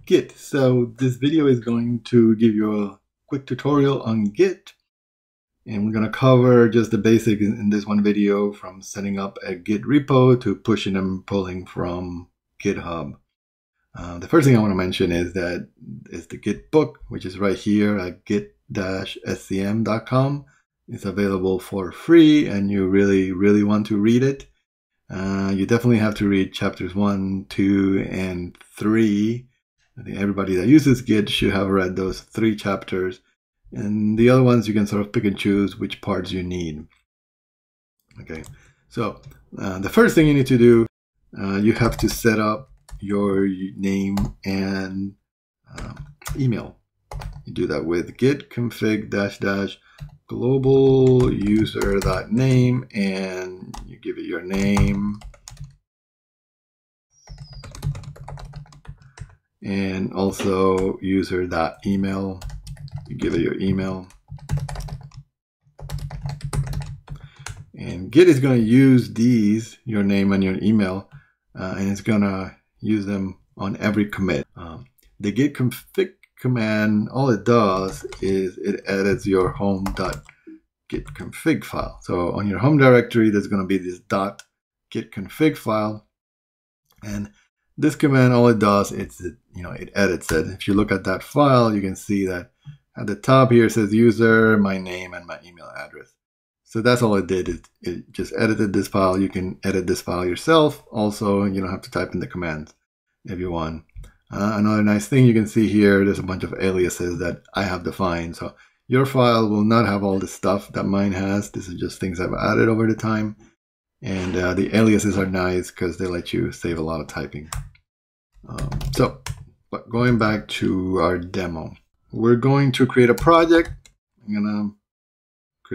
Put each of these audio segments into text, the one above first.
Git. So this video is going to give you a quick tutorial on Git, and we're going to cover just the basic in this one video, from setting up a Git repo to pushing and pulling from GitHub. The first thing I want to mention is that is the Git book, which is right here at git-scm.com. It's available for free, and you really want to read it. You definitely have to read chapters 1, 2, and 3. I think everybody that uses Git should have read those 3 chapters. And the other ones, you can sort of pick and choose which parts you need. Okay, so the first thing you need to do, you have to set up your name and email. You do that with git config -- global user.name, and you give it your name and also user.email. You give it your email, and Git is going to use these, your name and your email, and it's going to use them on every commit. The git config command, all it does is it edits your home.gitconfig file. So on your home directory, there's going to be this .gitconfig file, and this command, all it does is it edits it. If you look at that file, you can see that at the top here it says user, my name, and my email address. So that's all it did. It just edited this file. You can edit this file yourself. Also, you don't have to type in the commands if you want. Another nice thing you can see here, there's a bunch of aliases that I have defined. So your file will not have all this stuff that mine has. This is just things I've added over the time. And the aliases are nice because they let you save a lot of typing. But going back to our demo, we're going to create a project. I'm going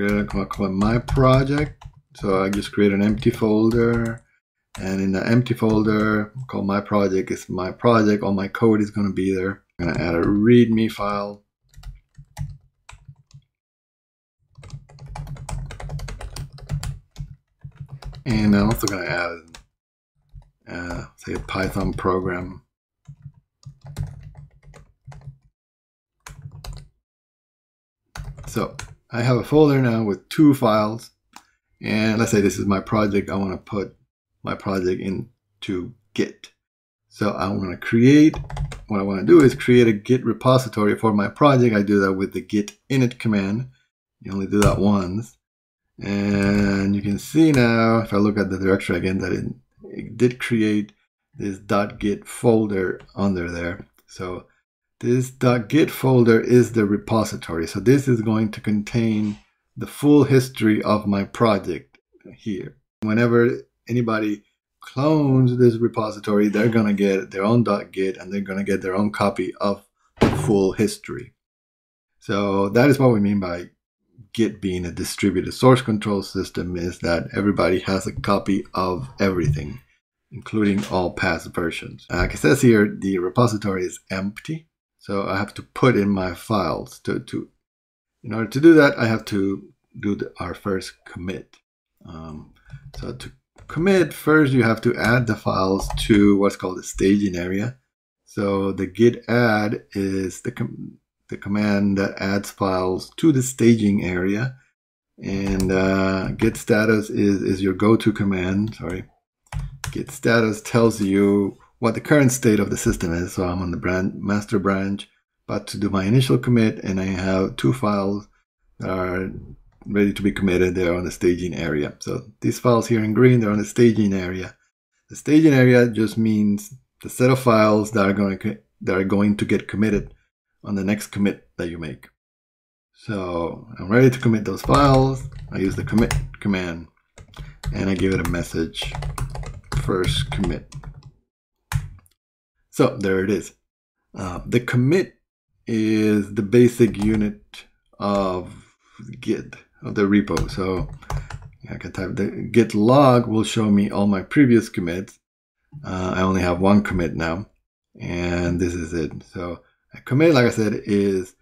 to call it my project. So I just create an empty folder. And in the empty folder called my project, is my project. All my code is going to be there. I'm going to add a README file. And I'm also going to add, say, a Python program. So I have a folder now with 2 files. And let's say this is my project. I want to put my project into Git. So I want to create, what I want to do is create a Git repository for my project. I do that with the git init command. You only do that once. And you can see now, if I look at the directory again, that it did create this .git folder under there. So this .git folder is the repository. So this is going to contain the full history of my project here. Whenever anybody clones this repository, they're going to get their own .git, and they're going to get their own copy of the full history. So that is what we mean by Git being a distributed source control system, is that everybody has a copy of everything, including all past versions. Like it says here, the repository is empty. So I have to put in my files. In order to do that, I have to do our first commit. So to commit, first you have to add the files to what's called the staging area. So the git add is the command that adds files to the staging area. And Git Status is your go-to command. Sorry. Git Status tells you what the current state of the system is. So I'm on the master branch, about to do my initial commit, and I have 2 files that are ready to be committed. They're on the staging area. So these files here in green, they're on the staging area. The staging area just means the set of files that are going to get committed on the next commit that you make. So I'm ready to commit those files. I use the commit command, and I give it a message, first commit. So there it is. The commit is the basic unit of Git, of the repo. So I can type the git log will show me all my previous commits. I only have 1 commit now, and this is it. So a commit, like I said, is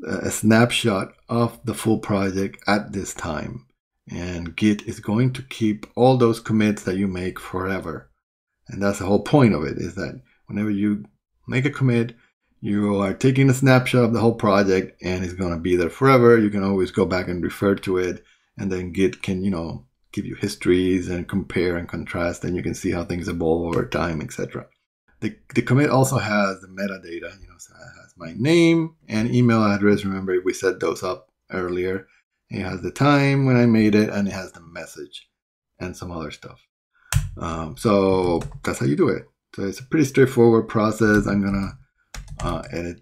a snapshot of the full project at this time. And Git is going to keep all those commits that you make forever. And that's the whole point of it, is that whenever you make a commit, you are taking a snapshot of the whole project and it's going to be there forever. You can always go back and refer to it, and then Git can, give you histories and compare and contrast, and you can see how things evolve over time, etc. The commit also has the metadata, so it has my name and email address. Remember, we set those up earlier. It has the time when I made it, and it has the message and some other stuff. So that's how you do it. So it's a pretty straightforward process. I'm gonna edit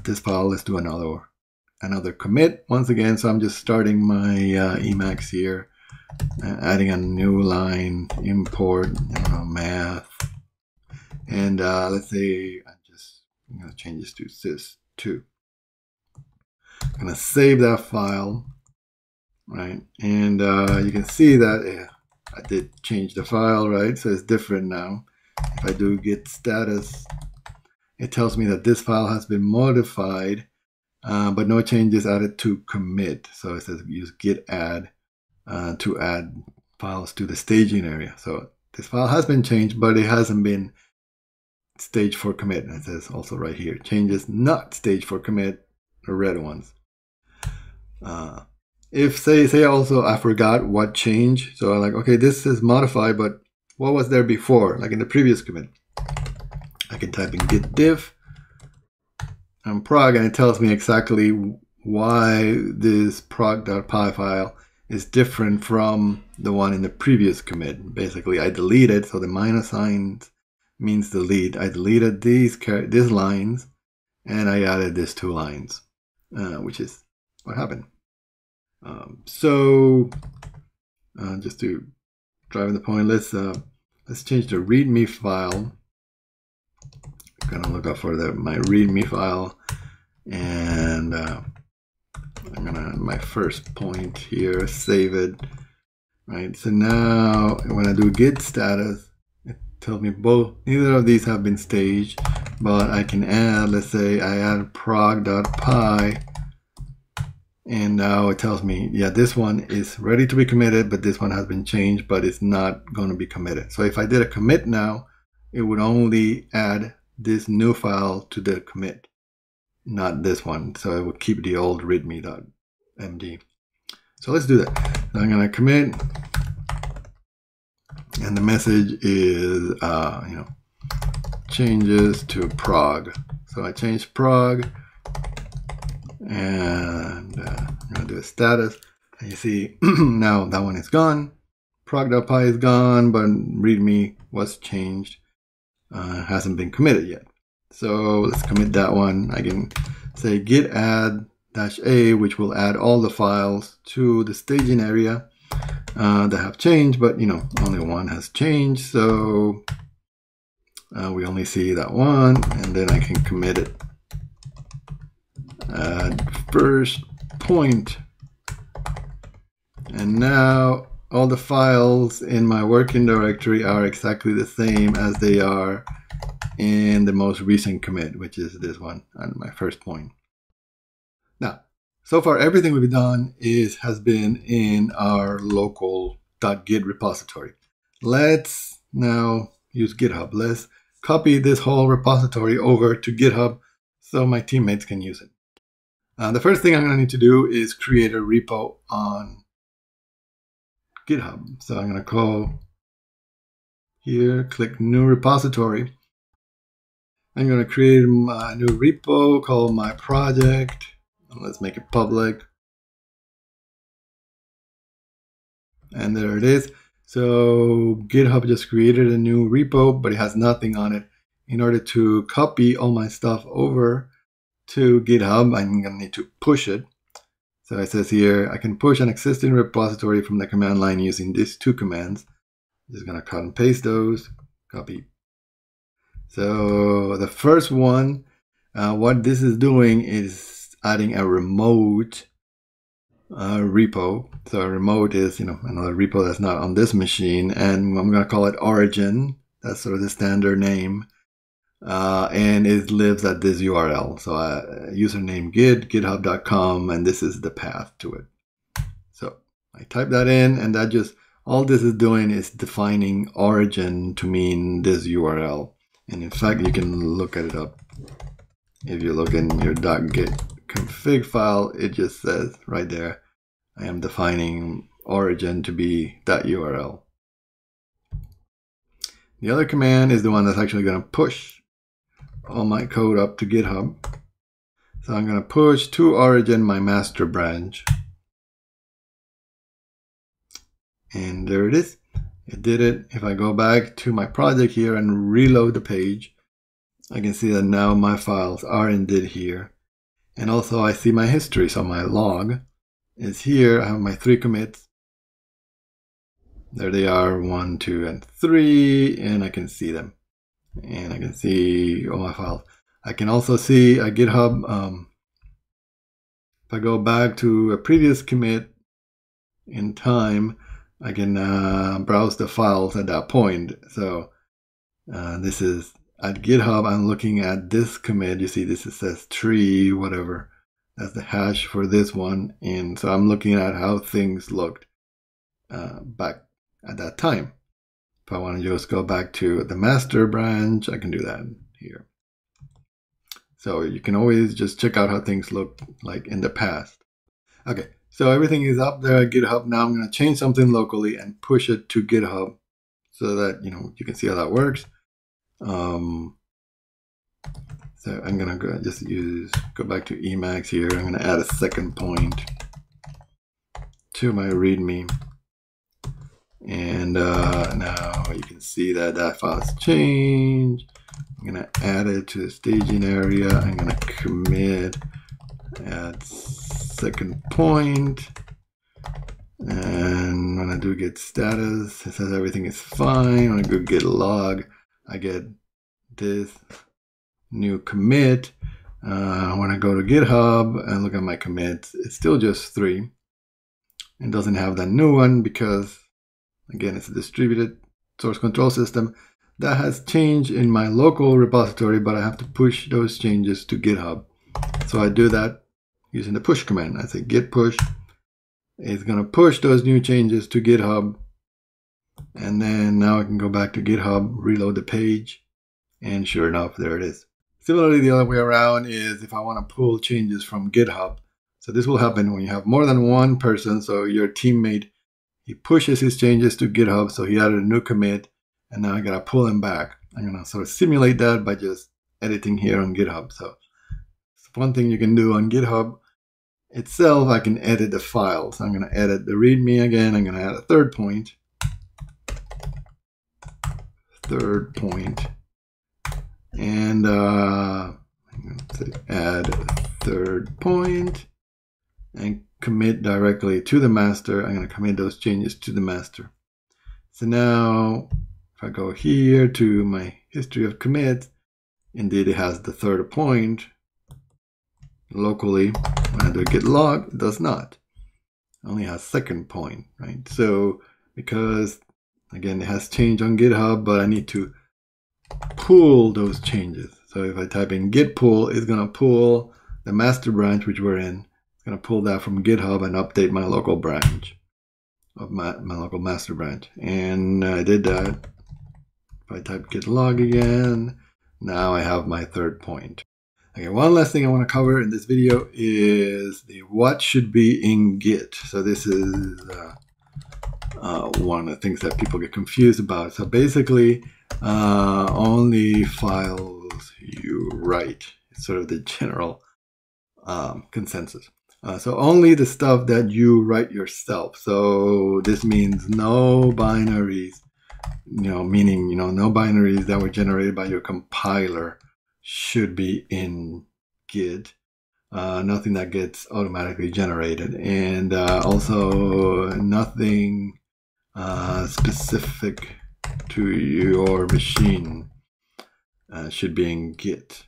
this file. Let's do another commit once again. So I'm just starting my Emacs here, adding a new line, import, math, and let's say I'm gonna change this to sys2. I'm gonna save that file, right? And you can see that I did change the file, right? So it's different now. If I do Git Status, it tells me that this file has been modified, but no changes added to commit. So it says use git add to add files to the staging area. So this file has been changed, but it hasn't been staged for commit. And it says also right here, changes not staged for commit, the red ones. If say also I forgot what changed, so I'm like, okay, this is modified, but what was there before, like in the previous commit? I can type in Git Diff and prog, and it tells me exactly why this prog.py file is different from the one in the previous commit. Basically, I deleted, so the minus signs means delete. I deleted these lines, and I added these 2 lines, which is what happened. Just to drive the point, let's change the README file. I'm gonna look up for my README file, and I'm gonna my first point here, save it. Right. So now when I do Git Status, it tells me neither of these have been staged, but I can add. Let's say I add prog.py. And now it tells me, yeah, this one is ready to be committed, but this one has been changed, but it's not going to be committed. So if I did a commit now, it would only add this new file to the commit, not this one. So it would keep the old readme.md. So let's do that. So I'm going to commit, and the message is, changes to prog. So I changed prog. And I'm going to do a status, and you see now that one is gone. Prog.py is gone, but README was changed. Hasn't been committed yet. So let's commit that one. I can say git add -a, which will add all the files to the staging area that have changed, but only one has changed. So we only see that one, and then I can commit it. First point, and now all the files in my working directory are exactly the same as they are in the most recent commit, which is this one on my first point. Now, so far everything we've done has been in our local .git repository. Let's now use GitHub. Let's copy this whole repository over to GitHub so my teammates can use it. The first thing I'm going to need to do is create a repo on GitHub. So I'm going to call here, click New Repository. I'm going to create a new repo called My Project. Let's make it public. And there it is. So GitHub just created a new repo, but it has nothing on it. In order to copy all my stuff over to GitHub, I'm going to need to push it. So it says here, I can push an existing repository from the command line using these 2 commands. I'm just going to cut and paste those, copy. So the first one, what this is doing is adding a remote repo. So a remote is, another repo that's not on this machine, and I'm going to call it origin. That's sort of the standard name. And it lives at this URL. So username git, github.com, and this is the path to it. So I type that in, and that just, all this is doing is defining origin to mean this URL. And in fact, you can look at it up if you look in your .git config file, it just says right there, I am defining origin to be .url. The other command is the one that's actually going to push all my code up to GitHub. So I'm going to push to origin my master branch. And there it is. It did it. If I go back to my project here and reload the page, I can see that now my files are indeed here. And also I see my history. So my log is here. I have my 3 commits. There they are, 1, 2, and 3, and I can see them. And I can see all my files. I can also see a GitHub. If I go back to a previous commit in time, I can browse the files at that point. So this is at GitHub. I'm looking at this commit. You see this, it says tree, whatever. That's the hash for this one. And so I'm looking at how things looked back at that time. If I want to just go back to the master branch, I can do that here. So you can always just check out how things look like in the past. Okay, so everything is up there at GitHub. Now I'm going to change something locally and push it to GitHub so that you can see how that works. So I'm going to go back to Emacs here. I'm going to add a second point to my README. And now you can see that that file's changed. I'm going to add it to the staging area. I'm going to commit, add second point. And when I do git status, it says everything is fine. When I go git log, I get this new commit. When I go to GitHub and look at my commits, it's still just 3. It doesn't have that new one because, again, it's a distributed source control system that has changed in my local repository, but I have to push those changes to GitHub. So I do that using the push command. I say git push. It's going to push those new changes to GitHub. And then now I can go back to GitHub, reload the page, and sure enough, there it is. Similarly, the other way around is if I want to pull changes from GitHub. So this will happen when you have more than one person. So your teammate, he pushes his changes to GitHub. So he added a new commit, and now I got to pull him back. I'm going to sort of simulate that by just editing here on GitHub. So one thing you can do on GitHub itself, I can edit the files. I'm going to edit the README again. I'm going to add a third point. And I'm going to add a third point and commit directly to the master. I'm going to commit those changes to the master. So now if I go here to my history of commits, indeed it has the third point. Locally, when I do git log, it does not. It only has second point, right? So because, again, it has changed on GitHub, but I need to pull those changes. So if I type in git pull, it's going to pull the master branch, which we're in. It's going to pull that from GitHub and update my local branch of my local master branch. And I did that. If I type git log again, now I have my third point. Okay, one last thing I want to cover in this video is the what should be in Git. So this is one of the things that people get confused about. So basically, only files you write. It's sort of the general consensus. So only the stuff that you write yourself. So this means no binaries, meaning, no binaries that were generated by your compiler should be in Git. Nothing that gets automatically generated. And also nothing specific to your machine should be in Git.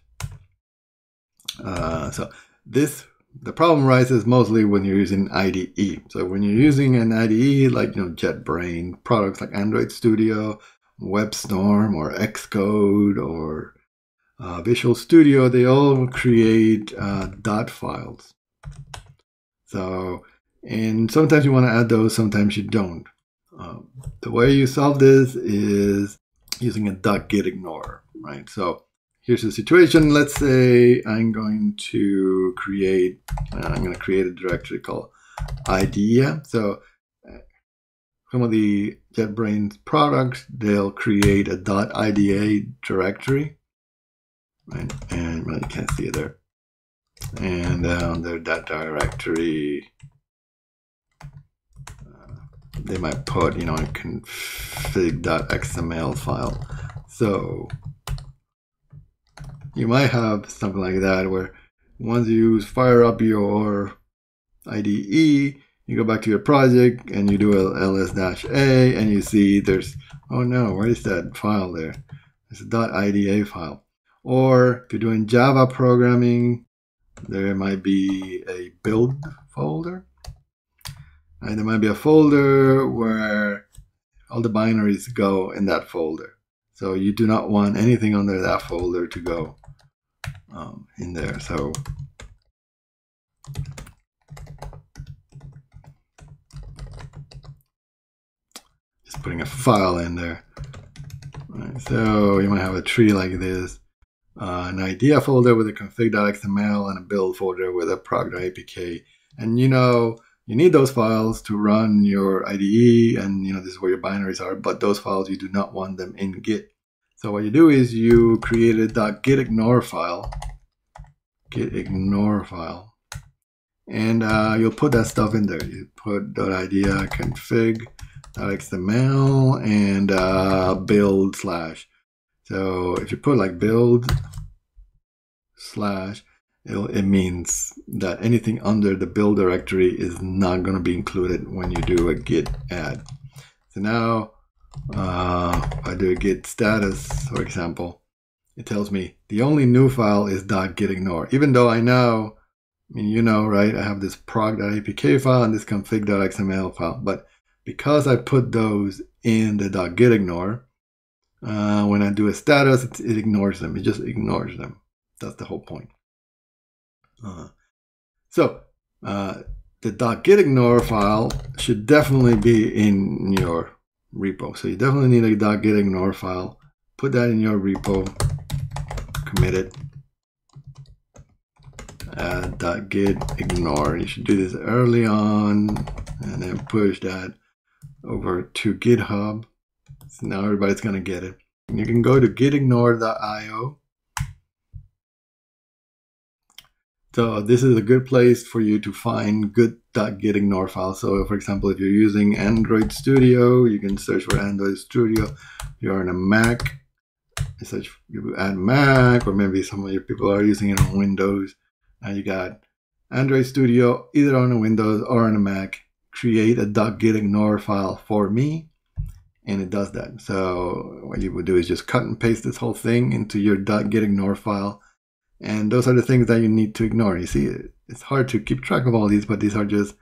So the problem arises mostly when you're using IDE. So when you're using an IDE like JetBrains, products like Android Studio, WebStorm, or Xcode, or Visual Studio, they all create dot files. So, and sometimes you want to add those, sometimes you don't. The way you solve this is using a .git ignorer, right? So here's the situation. Let's say I'm going to create a directory called idea. So some of the JetBrains products, they'll create a .ida directory, right? And well, you can't see it there. And under that directory, they might put, a config.xml file. So you might have something like that, where once you fire up your IDE, you go back to your project and you do ls-a, and you see there's, oh no, where is that file there? It's a .ida file. Or if you're doing Java programming, there might be a build folder. And there might be a folder where all the binaries go in that folder. So you do not want anything under that folder to go in there. So just putting a file in there. Right, so you might have a tree like this. An idea folder with a config.xml and a build folder with a prog.apk. And you need those files to run your IDE, and this is where your binaries are, but those files, you do not want them in Git. So what you do is you create a .gitignore file, and you'll put that stuff in there. You put .idea config.xml and build /. So if you put like build /, it means that anything under the build directory is not going to be included when you do a git add. So now if I do a git status, for example, it tells me the only new file is .gitignore, even though I know, right, I have this prog.apk file and this config.xml file, but because I put those in the .gitignore, when I do a status, it ignores them. It just ignores them. That's the whole point. So the .gitignore file should definitely be in your repo. So you definitely need a .gitignore file. Put that in your repo. Commit it. .gitignore. You should do this early on, and then push that over to GitHub. So now everybody's going to get it. You can go to gitignore.io. So this is a good place for you to find good .gitignore files. So for example, if you're using Android Studio, you can search for Android Studio. If you're on a Mac, you add Mac, or maybe some of your people are using it on Windows. Now you got Android Studio, either on a Windows or on a Mac. Create a .gitignore file for me, and it does that. So what you would do is just cut and paste this whole thing into your .gitignore file. And those are the things that you need to ignore. You see, it's hard to keep track of all these, but these are just,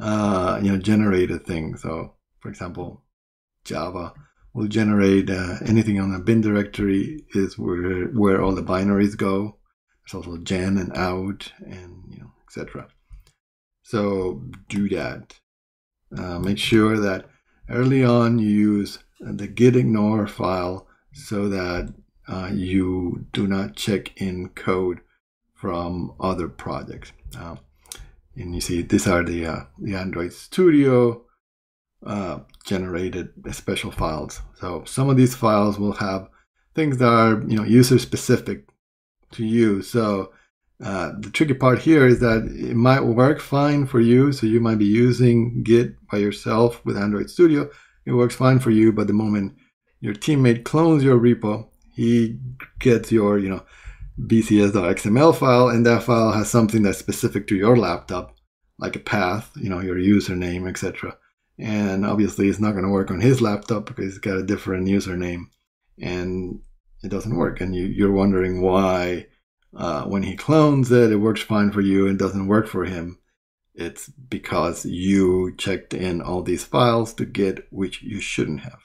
generated things. So, for example, Java will generate anything on the bin directory is where all the binaries go. There's also gen and out, and etc. So do that. Make sure that early on you use the gitignore file so that you do not check in code from other projects. And you see, these are the Android Studio generated special files. So some of these files will have things that are user specific to you. So the tricky part here is that it might work fine for you. So you might be using Git by yourself with Android Studio. It works fine for you, but the moment your teammate clones your repo, he gets your, bcs.xml file, and that file has something that's specific to your laptop, like a path, your username, etc. And obviously it's not going to work on his laptop because he's got a different username, and it doesn't work. And you're wondering why when he clones it, it works fine for you and doesn't work for him. It's because you checked in all these files to Git, which you shouldn't have.